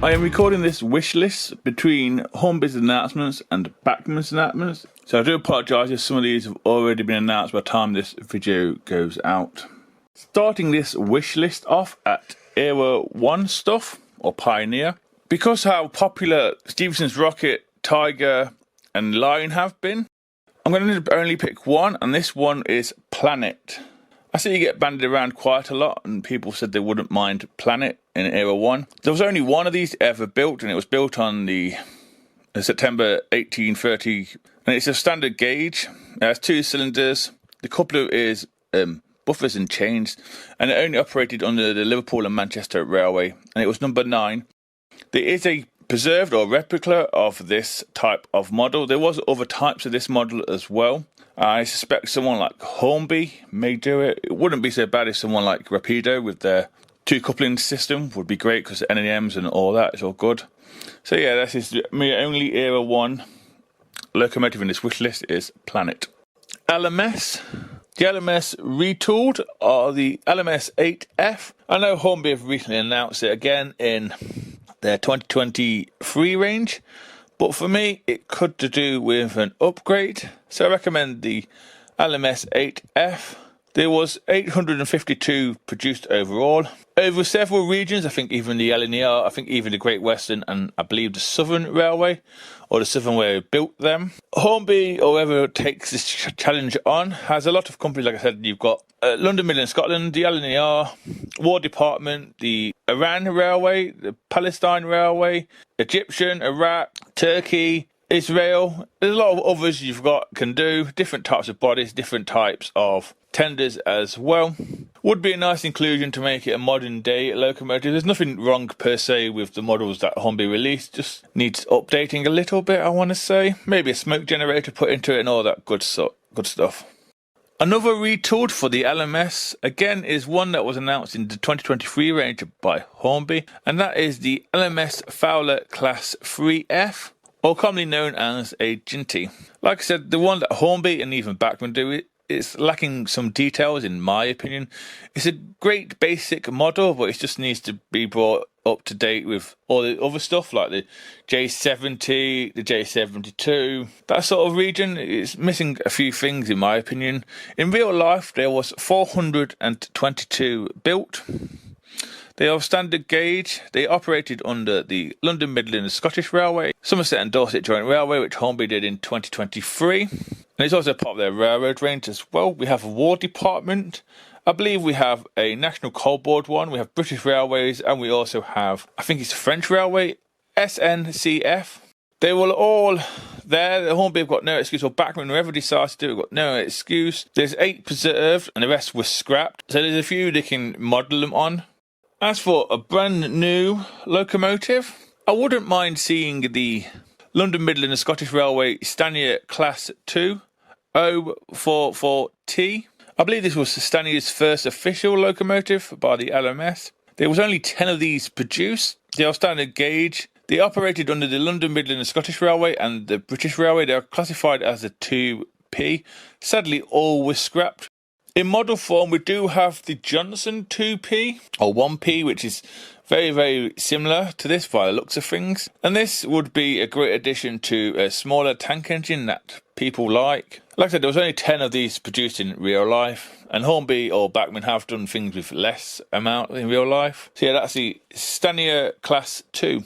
I am recording this wish list between Hornby's announcements and Bachmann's announcements, so I do apologise if some of these have already been announced by the time this video goes out. Starting this wish list off at Era 1 stuff, or Pioneer, because how popular Stephenson's Rocket, Tiger and Lion have been, I'm going to only pick one, and this one is Planet. I see you get bandied around quite a lot, and people said they wouldn't mind Planet in Era 1. There was only one of these ever built, and it was built on the September 1830, and it's a standard gauge. It has 2 cylinders. The coupler is buffers and chains, and it only operated under the Liverpool and Manchester Railway, and it was number 9. There is a preserved or replica of this type of model. There was other types of this model as well. I suspect someone like Hornby may do it. It wouldn't be so bad if someone like Rapido with their 2 coupling system would be great, because LNERs and all that is all good. So yeah, this is my only Era 1 locomotive in this wish list is Planet. LMS. The LMS retooled are the LMS 8F. I know Hornby have recently announced it again in their 2023 range, but for me it could to do with an upgrade, so I recommend the LMS 8F. There was 852 produced overall over several regions. I think even the LNER, I think even the Great Western, and I believe the Southern Railway or the Southern Railway built them. Hornby, or whoever takes this challenge on, has a lot of companies. Like I said, you've got London, Midland, Scotland, the LNER, War Department, the Iran Railway, the Palestine Railway, Egyptian, Iraq, Turkey, Israel. There's a lot of others you've got can do, different types of bodies, different types of tenders as well. Would be a nice inclusion to make it a modern day locomotive. There's nothing wrong per se with the models that Hornby released, just needs updating a little bit, I want to say. Maybe a smoke generator put into it and all that good stuff. Another retooled for the LMS, again, is one that was announced in the 2023 range by Hornby, and that is the LMS Fowler Class 3F, or commonly known as a Ginty. Like I said, the one that Hornby and even Bachmann do, it's lacking some details in my opinion. It's a great basic model, but it just needs to be brought up to date with all the other stuff like the J70, the J72, that sort of region. It's missing a few things in my opinion. In real life there was 422 built. They are standard gauge. They operated under the London, Midland and Scottish Railway, Somerset and Dorset Joint Railway, which Hornby did in 2023. And it's also part of their railroad range as well. We have a War Department. I believe we have a National Coal Board one. We have British Railways, and we also have, I think it's French Railway, SNCF. They were all there. The Hornby have got no excuse, or Bachmann, whoever decides to do it, got no excuse. There's 8 preserved, and the rest were scrapped. So there's a few they can model them on. As for a brand new locomotive, I wouldn't mind seeing the London, Midland and Scottish Railway Stanier Class 2 044T. I believe this was Stanier's first official locomotive by the LMS. There was only 10 of these produced. They are standard gauge. They operated under the London, Midland and Scottish Railway and the British Railway. They are classified as a 2P. Sadly, all were scrapped. In model form, we do have the Johnson 2P, or 1P, which is very, very similar to this by the looks of things. And this would be a great addition to a smaller tank engine that people like. Like I said, there was only 10 of these produced in real life, and Hornby or Bachmann have done things with less amount in real life. So yeah, that's the Stanier Class 2.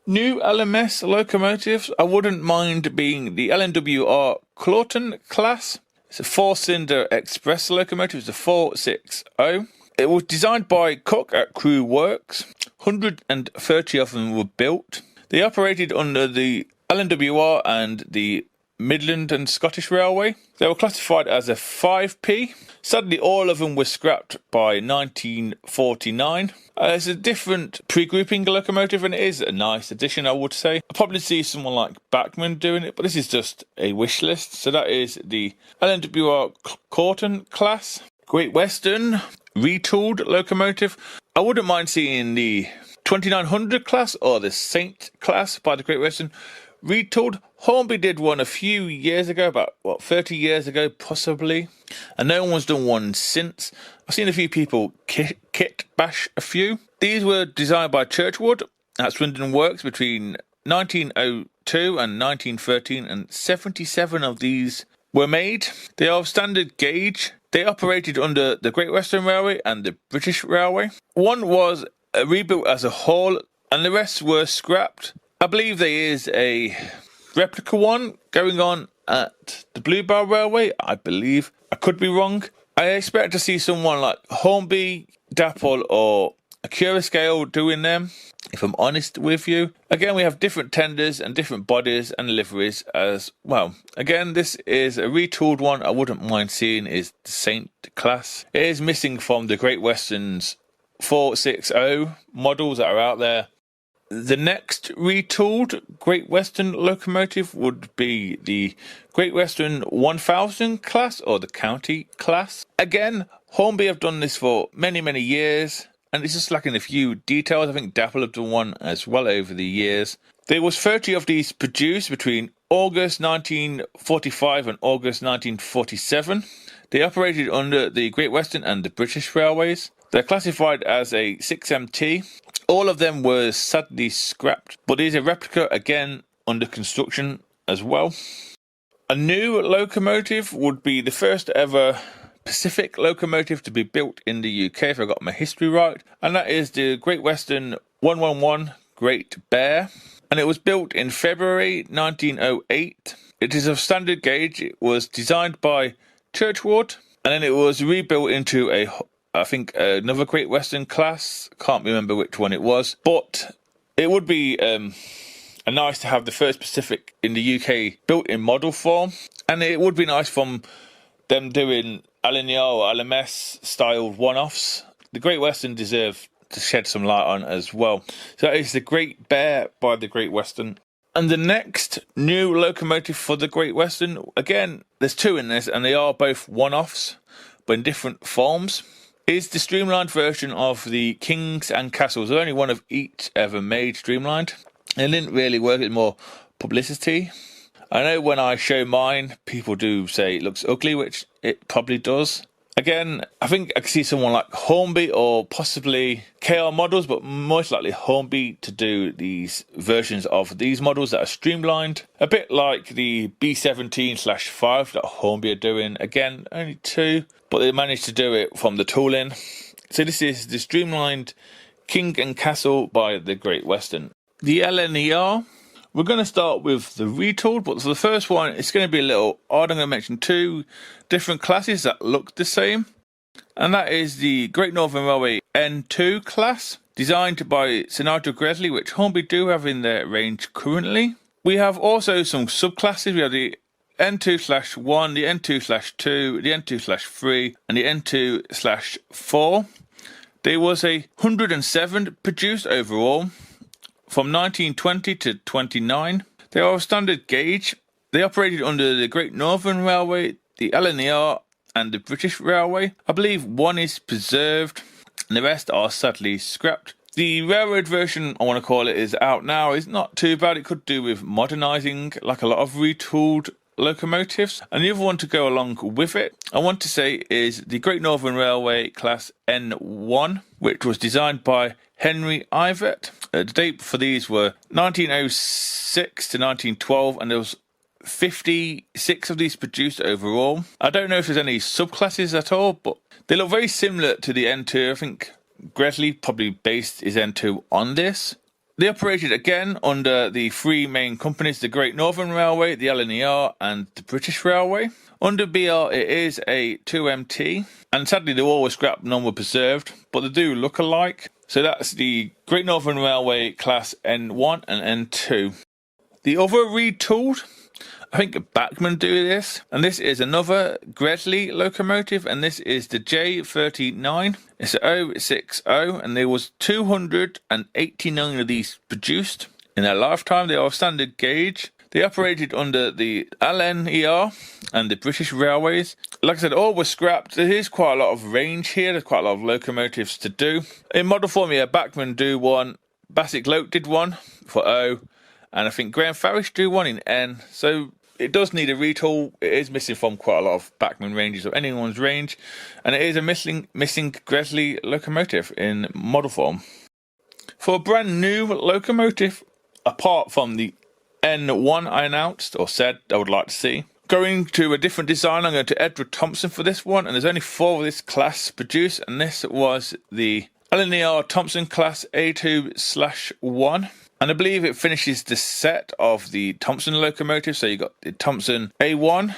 New LMS locomotives, I wouldn't mind being the L&MR Clawton class. It's a 4-cylinder express locomotive. It's a 460. It was designed by Cook at Crew Works. 130 of them were built. They operated under the L&MR and the Midland and Scottish Railway. They were classified as a 5P. Sadly, all of them were scrapped by 1949. It's a different pre-grouping locomotive, and it is a nice addition, I would say. I'll probably see someone like Bachmann doing it, but this is just a wish list. So that is the L&MR Clawton class. Great Western retooled locomotive. I wouldn't mind seeing the 2900 class or the Saint class by the Great Western retooled. Hornby did one a few years ago, about 30 years ago possibly, and no one's done one since. I've seen a few people kit bash a few. These were designed by Churchwood at Swindon Works between 1902 and 1913, and 77 of these were made. They are of standard gauge. They operated under the Great Western Railway and the British Railway. One was rebuilt as a whole, and the rest were scrapped. I believe there is a replica one going on at the Bluebell Railway, I believe. I could be wrong. I expect to see someone like Hornby, Dapple, or Accurascale doing them, if I'm honest with you. Again, we have different tenders and different bodies and liveries as well. Again, this is a retooled one. I wouldn't mind seeing is the Saint class. It is missing from the Great Western's 460 models that are out there. The next retooled Great Western locomotive would be the Great Western 1000 class, or the County class. Again, Hornby have done this for many, many years, and it's just lacking a few details. I think Dapple have done one as well over the years. There was 30 of these produced between August 1945 and August 1947. They operated under the Great Western and the British Railways. They're classified as a 6MT. All of them were sadly scrapped, but there's a replica again under construction as well. A new locomotive would be the first ever Pacific locomotive to be built in the UK, if I got my history right, and that is the Great Western 111 Great Bear, and it was built in February 1908. It is of standard gauge. It was designed by Churchward, and then it was rebuilt into another Great Western class. Can't remember which one it was, but it would be nice to have the first Pacific in the UK built in model form, and it would be nice from them doing LNER or LMS styled one-offs. The Great Western deserve to shed some light on as well. So that is the Great Bear by the Great Western. And the next new locomotive for the Great Western, again, there's two in this, and they are both one-offs, but in different forms, is the streamlined version of the Kings and Castles. There's only one of each ever made streamlined. It didn't really work, it's more publicity. I know when I show mine, people do say it looks ugly, which it probably does. Again, I think I could see someone like Hornby or possibly KR Models, but most likely Hornby to do these versions of these models that are streamlined. A bit like the B17/5 that Hornby are doing. Again, only two, but they managed to do it from the tooling. So this is the streamlined King and Castle by the Great Western. The LNER. We're going to start with the retooled, but for the first one, it's going to be a little odd. I'm going to mention two different classes that look the same, and that is the Great Northern Railway N2 class, designed by Sir Nigel Gresley, which Hornby do have in their range currently. We have also some subclasses. We have the N2/1, the N2/2, the N2/3, and the N2/4. There was 107 produced overall, from 1920 to 29. They are of standard gauge. They operated under the Great Northern Railway, the LNER, and the British Railway. I believe one is preserved, and the rest are sadly scrapped. The railroad version, I want to call it, is out now. It's not too bad. It could do with modernising, like a lot of retooled locomotives. And the other one to go along with it, I want to say, is the Great Northern Railway Class N1, which was designed by Henry Ivett. The date for these were 1906 to 1912, and there was 56 of these produced overall. I don't know if there's any subclasses at all, but they look very similar to the N2. I think Gresley probably based his N2 on this. They operated again under the three main companies, the Great Northern Railway, the LNER, and the British Railway. Under BR, it is a 2MT, and sadly they all were scrapped, none were preserved, but they do look alike. So that's the Great Northern Railway Class N1 and N2. The other retooled, I think Bachmann do this, and this is another Gresley locomotive, and this is the J39. It's a 060, and there was 289 of these produced in their lifetime. They are standard gauge. They operated under the LNER and the British Railways. Like I said, all were scrapped. There is quite a lot of range here. There's quite a lot of locomotives to do. In model form, yeah, Bachmann do one. Bassett Gloat did one for O. And I think Graham Farish do one in N. So it does need a retool. It is missing from quite a lot of Bachmann ranges or anyone's range. And it is a missing Gresley locomotive in model form. For a brand new locomotive, apart from the N1 I announced or said I would like to see, going to a different design, I'm going to Edward Thompson for this one, and there's only 4 of this class produced, and this was the LNER Thompson class A2/1. And I believe it finishes the set of the Thompson locomotive. So you got the Thompson A1,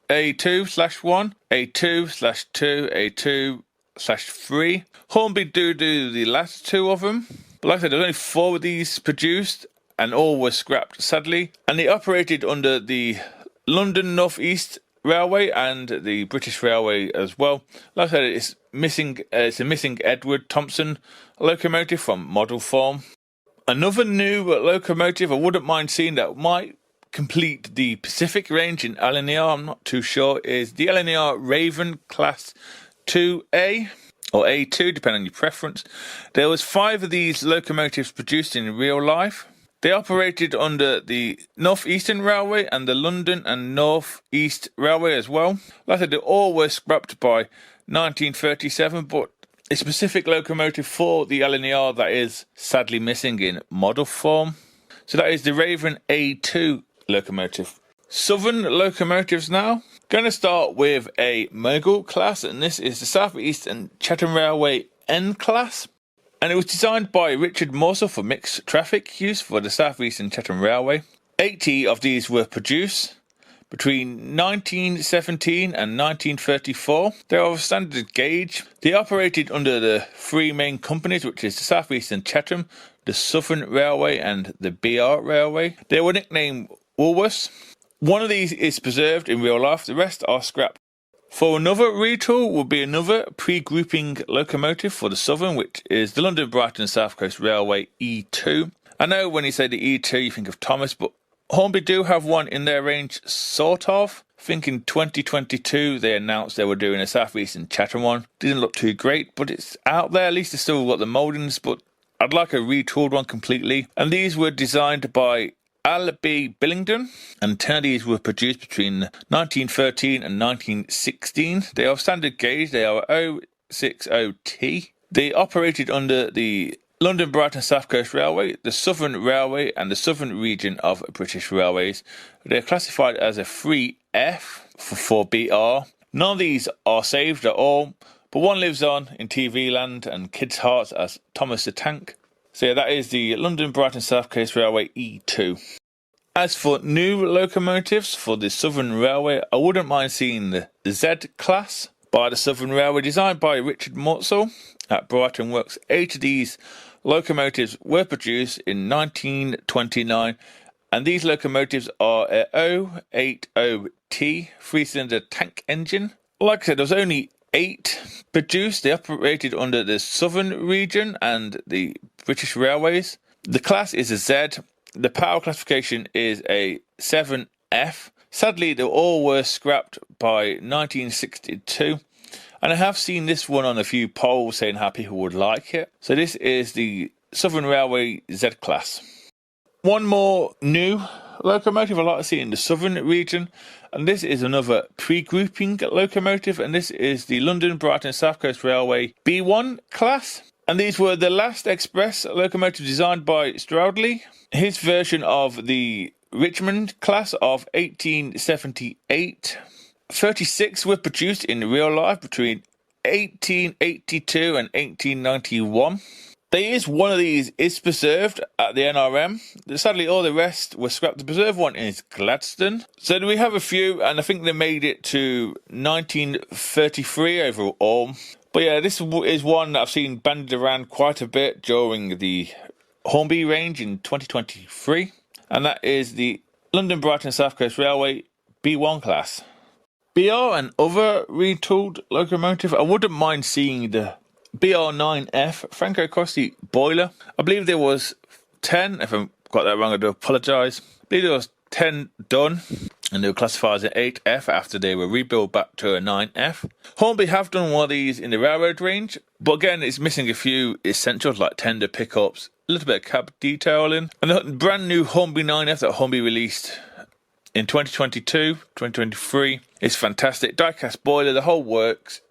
A2/1, A2/2, A2/3. Hornby do the last 2 of them. But like I said, there's only 4 of these produced, and all were scrapped, sadly. And they operated under the London North East Railway and the British Railway as well. Like I said, it's a missing Edward Thompson locomotive from model form. Another new locomotive I wouldn't mind seeing that might complete the Pacific range in L&ER, I'm not too sure, is the L&ER Raven Class 2A or A2, depending on your preference. There was 5 of these locomotives produced in real life. They operated under the North Eastern Railway and the London and North East Railway as well. Like I said, they all were scrapped by 1937, but a specific locomotive for the L&ER that is sadly missing in model form. So that is the Raven A2 locomotive. Southern locomotives now. Going to start with a Mogul class, and this is the South East and Chatham Railway N class. And it was designed by Richard Morsell for mixed traffic use for the South East and Chatham Railway. 80 of these were produced between 1917 and 1934. They are of standard gauge. They operated under the 3 main companies, which is the South East and Chatham, the Southern Railway and the BR Railway. They were nicknamed Woolworths. One of these is preserved in real life, the rest are scrapped. For another retool will be another pre-grouping locomotive for the Southern, which is the London Brighton South Coast Railway E2. I know when you say the E2 you think of Thomas, but Hornby do have one in their range, sort of. I think in 2022 they announced they were doing a South East and Chatham one. Didn't look too great, but it's out there. At least it's still got the mouldings, but I'd like a retooled one completely. And these were designed by Al B. Billingdon, and 10 of these were produced between 1913 and 1916. They are standard gauge, they are 060T. They operated under the London Brighton South Coast Railway, the Southern Railway and the Southern region of British Railways. They are classified as a 3F for 4BR. None of these are saved at all, but one lives on in TV land and kids' hearts as Thomas the Tank. So yeah, that is the London Brighton South Coast Railway E2. As for new locomotives for the Southern Railway, I wouldn't mind seeing the Z class by the Southern Railway, designed by Richard Morsell at Brighton Works. 8 of these locomotives were produced in 1929, and these locomotives are a 080T 3-cylinder tank engine. Like I said, there was only 8 produced. They operated under the Southern region and the British Railways. The class is a Z. The power classification is a 7F. Sadly, they all were scrapped by 1962. And I have seen this one on a few polls saying how people would like it. So this is the Southern Railway Z class. One more new locomotive I'd like to see in the Southern region, and this is another pre-grouping locomotive, and this is the London Brighton South Coast Railway B1 class. And these were the last express locomotive designed by Stroudley. His version of the Richmond class of 1878. 36 were produced in real life between 1882 and 1891. There is one of these is preserved at the NRM. Sadly, all the rest were scrapped. The preserved one is Gladstone. So we have a few, and I think they made it to 1933 overall. But yeah, this is one that I've seen bandied around quite a bit during the Hornby range in 2023. And that is the London Brighton South Coast Railway B1 class. BR and other retooled locomotive, I wouldn't mind seeing the BR9F Franco Costi boiler. I believe there was 10, if I got that wrong I do apologise. I believe there was 10 done, and they were classified as an 8F after they were rebuilt back to a 9F. Hornby have done one of these in the railroad range, but again it's missing a few essentials like tender pickups, a little bit of cab detailing, and the brand new Hornby 9F that Hornby released in 2022, 2023 is fantastic. Diecast boiler, the whole works.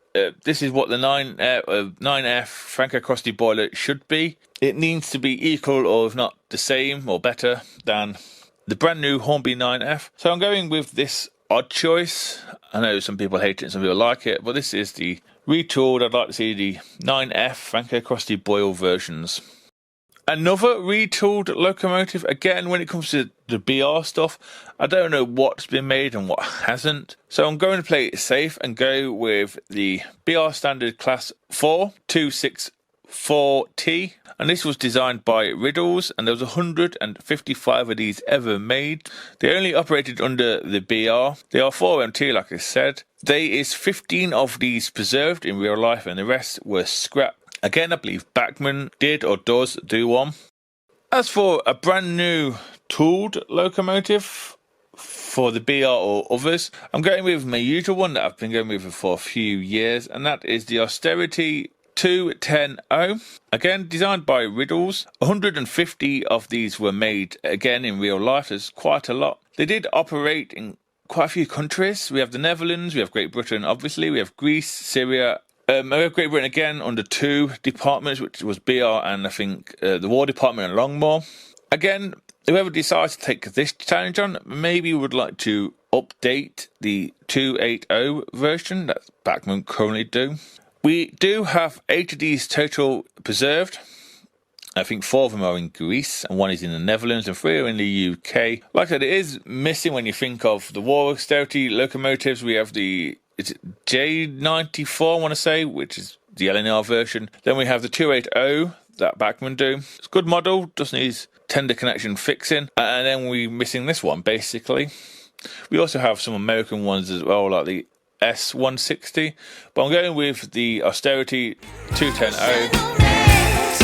this is what the 9F Franco Crusty boiler should be. It needs to be equal or if not the same or better than the brand new Hornby 9F. So I'm going with this odd choice. I know some people hate it and some people like it, but this is the retooled. I'd like to see the 9F Franco Crusty boil versions. Another retooled locomotive. Again, when it comes to the BR stuff, I don't know what's been made and what hasn't. So I'm going to play it safe and go with the BR Standard Class 4 264T. And this was designed by RETOOL, and there was 155 of these ever made. They only operated under the BR. They are 4MT, like I said. There is 15 of these preserved in real life, and the rest were scrapped. Again, I believe Bachmann did or does do one. As for a brand new tooled locomotive for the BR or others, I'm going with my usual one that I've been going with for a few years, and that is the Austerity 210O. Again, designed by RETOOL. 150 of these were made again in real life. There's quite a lot. They did operate in quite a few countries. We have the Netherlands, we have Great Britain, obviously, we have Greece, Syria. We have Great Britain again under two departments, which was BR and I think the War Department and Longmore. Again, whoever decides to take this challenge on, maybe would like to update the 280 version that Bachmann currently do. We do have 8 of these total preserved. I think 4 of them are in Greece, and 1 is in the Netherlands, and 3 are in the UK. Like I said, it is missing when you think of the War Austerity locomotives. We have the J94, I want to say, which is the LNER version. Then we have the 280 that Bachmann do. It's a good model, just needs tender connection fixing. And then we're missing this one, basically. We also have some American ones as well, like the S160. But I'm going with the Austerity 210O.